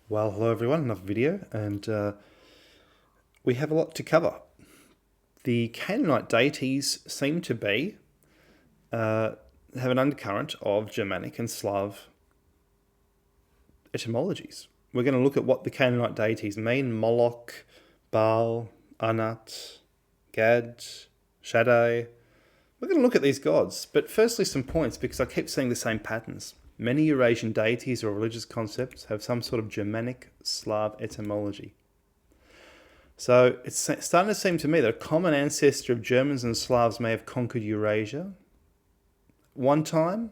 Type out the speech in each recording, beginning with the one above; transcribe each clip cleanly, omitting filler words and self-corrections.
Well, hello everyone, another video, and we have a lot to cover. The Canaanite deities seem to have an undercurrent of Germanic and Slav etymologies. We're going to look at what the Canaanite deities mean: Moloch, Baal, Anut, Gad, Shaddai. We're going to look at these gods, but firstly some points, because I keep seeing the same patterns. Many Eurasian deities or religious concepts have some sort of Germanic Slav etymology. So it's starting to seem to me that a common ancestor of Germans and Slavs may have conquered Eurasia one time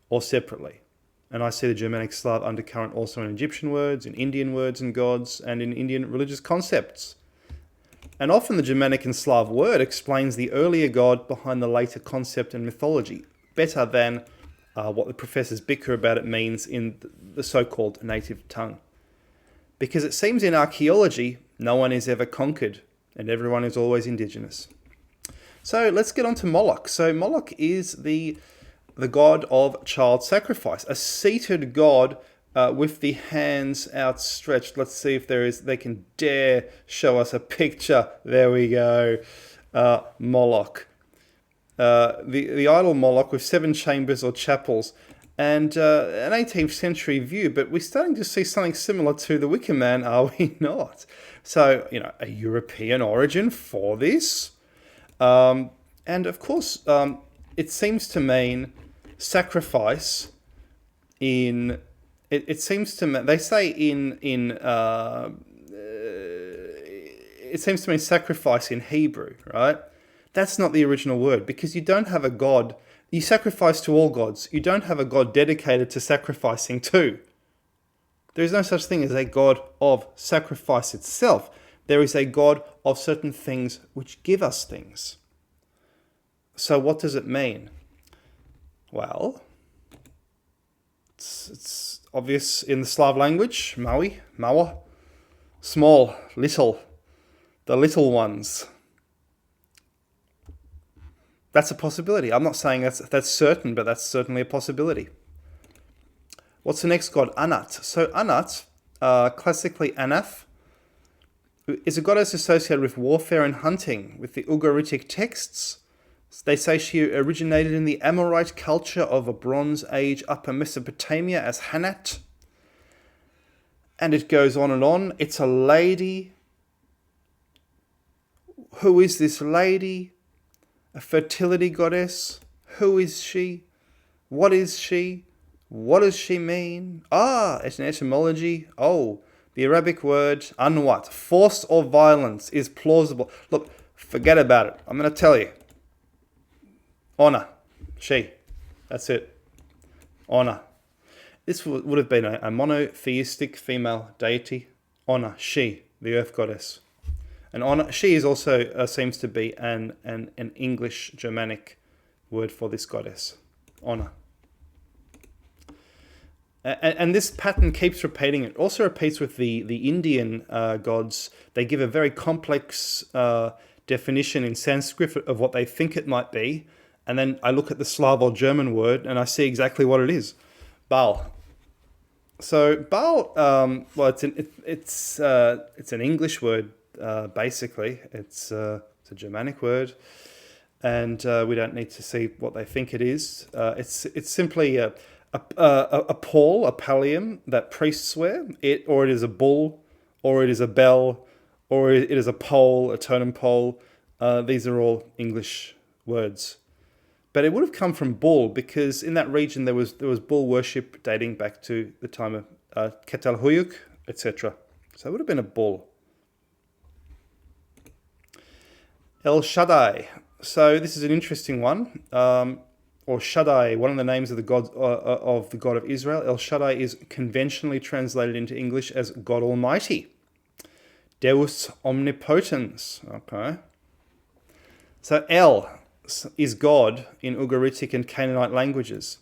or separately. And I see the Germanic Slav undercurrent also in Egyptian words, in Indian words and gods, and in Indian religious concepts. And often the Germanic and Slav word explains the earlier god behind the later concept and mythology better than what the professors bicker about it means in the so-called native tongue. Because it seems in archaeology, no one is ever conquered and everyone is always indigenous. So let's get on to Moloch. So Moloch is the god of child sacrifice, a seated god with the hands outstretched. Let's see if they can dare show us a picture. There we go. Moloch. The idol Moloch with 7 chambers or chapels, and an 18th century view, but we're starting to see something similar to the Wicker Man, are we not? So, a European origin for this. And of course, it seems to mean sacrifice in... It seems to mean... They say it seems to mean sacrifice in Hebrew, right? That's not the original word, because you don't have a god. You sacrifice to all gods. You don't have a god dedicated to sacrificing to. There is no such thing as a god of sacrifice itself. There is a god of certain things which give us things. So what does it mean? Well, it's obvious in the Slav language. Maui, mawa, small, little, the little ones. That's a possibility. I'm not saying that's certain, but that's certainly a possibility. What's the next god? Anut. So Anut, classically Anath, is a goddess associated with warfare and hunting. With the Ugaritic texts, they say she originated in the Amorite culture of a Bronze Age Upper Mesopotamia as Hanat. And it goes on and on. It's a lady. Who is this lady? A fertility goddess? Who is she? What is she? What does she mean? It's an etymology. The Arabic word Anut, force or violence, is plausible. Look, forget about it. I'm going to tell you. Honor. She. That's it. Honor. This would have been a monotheistic female deity. Honor. She, the earth goddess. And honor, she is also seems to be an English Germanic word for this goddess. Honor. And this pattern keeps repeating. It also repeats with the Indian gods. They give a very complex definition in Sanskrit of what they think it might be. And then I look at the Slav or German word and I see exactly what it is. Baal. So Baal, it's an English word. Basically, it's a Germanic word, and we don't need to see what they think it is. It's simply a pall, a pallium that priests wear. It is a bull, or it is a bell, or it is a pole, a totem pole. These are all English words, but it would have come from bull, because in that region there was bull worship dating back to the time of Ketalhuyuk, etc. So it would have been a bull. El Shaddai. So this is an interesting one. Or Shaddai, one of the names of the god of Israel. El Shaddai is conventionally translated into English as God Almighty. Deus Omnipotens. Okay. So El is God in Ugaritic and Canaanite languages.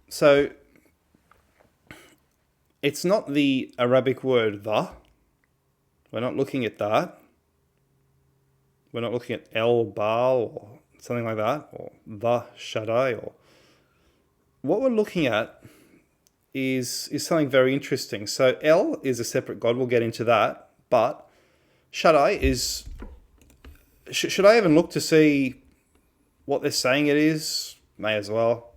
So it's not the Arabic word the. We're not looking at that. We're not looking at El Baal or something like that, or the Shaddai. Or what we're looking at is something very interesting. So El is a separate god. We'll get into that. But Shaddai is... Should I even look to see what they're saying it is? May as well.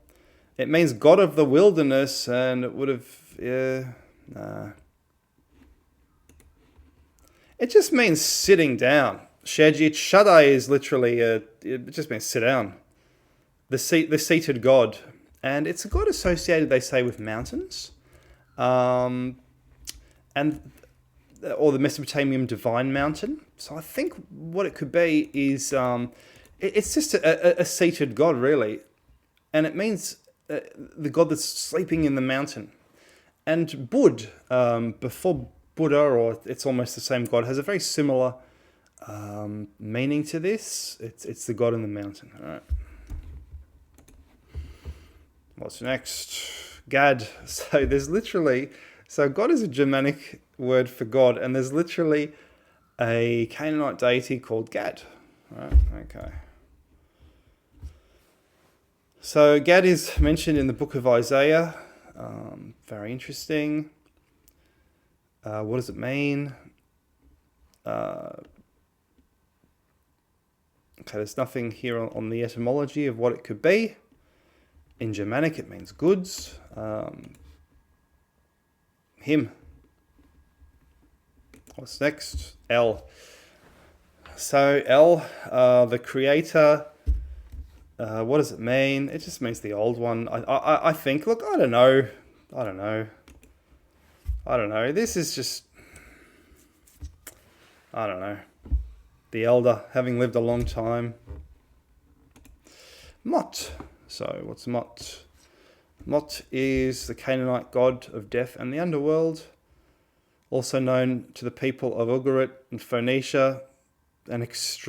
It means God of the wilderness, and it would have... Yeah, nah. It just means sitting down. Shejit, Shaddai is literally... it just means sit down. The seated god. And it's a god associated, they say, with mountains. Or the Mesopotamian divine mountain. So I think what it could be is... it's just a seated god, really. And it means the god that's sleeping in the mountain. And Bud, before Buddha, or it's almost the same god, has a very similar meaning to this. It's the god in the mountain. All right. What's next? Gad. So there's literally... So God is a Germanic word for God, and there's literally a Canaanite deity called Gad. Right, okay. So Gad is mentioned in the book of Isaiah. Very interesting. What does it mean? Okay, there's nothing here on the etymology of what it could be. In Germanic, it means goods. Him. What's next? El. So El, the creator. What does it mean? It just means the old one. I think. Look, I don't know. This is just... I don't know. The elder, having lived a long time. Mot. So, what's Mot? Mot is the Canaanite god of death and the underworld, also known to the people of Ugarit and Phoenicia, and it's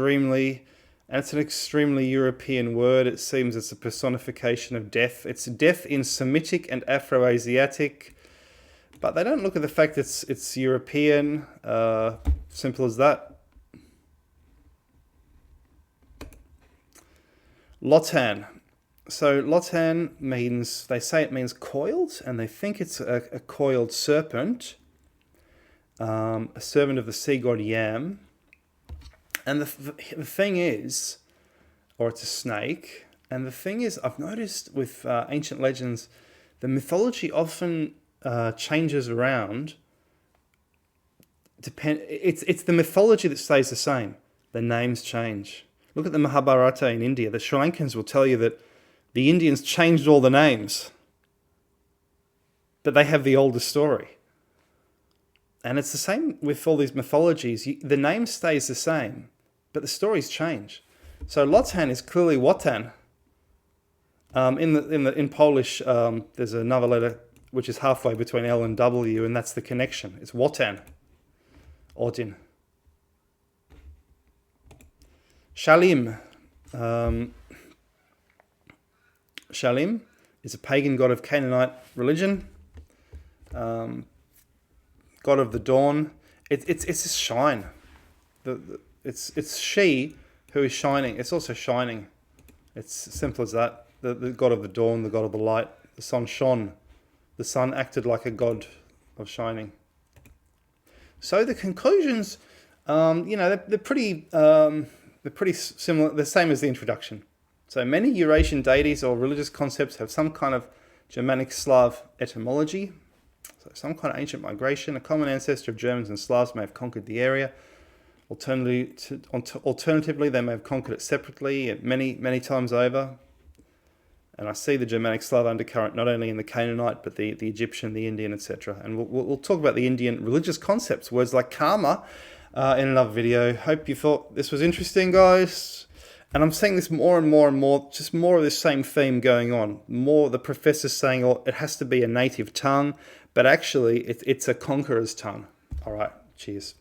an extremely European word. It seems it's a personification of death. It's death in Semitic and Afro-Asiatic, but they don't look at the fact that it's European. Simple as that. Lotan. So Lotan means, they say it means coiled, and they think it's a coiled serpent, a servant of the sea god Yam. And the thing is, or it's a snake, and the thing is, I've noticed with ancient legends, the mythology often changes around. It's the mythology that stays the same. The names change. Look at the Mahabharata in India. The Sri Lankans will tell you that the Indians changed all the names, but they have the older story. And it's the same with all these mythologies. The name stays the same, but the stories change. So Lotan is clearly Wotan. In Polish, there's another letter which is halfway between L and W, and that's the connection. It's Wotan. Odin. Shalim. Shalim is a pagan god of Canaanite religion. God of the dawn. It's a shine. It's she who is shining. It's also shining. It's as simple as that. The god of the dawn, the god of the light. The sun shone. The sun acted like a god of shining. So the conclusions, they're pretty similar. The same as the introduction. So many Eurasian deities or religious concepts have some kind of Germanic Slav etymology. So some kind of ancient migration. A common ancestor of Germans and Slavs may have conquered the area. Alternatively, they may have conquered it separately many times over. And I see the Germanic Slav undercurrent not only in the Canaanite, but the Egyptian, the Indian, etc. And we'll talk about the Indian religious concepts, words like karma, in another video. Hope you thought this was interesting, guys. And I'm seeing this more and more, just more of the same theme going on. More the professors saying, oh, it has to be a native tongue, but actually it's a conqueror's tongue. All right, cheers.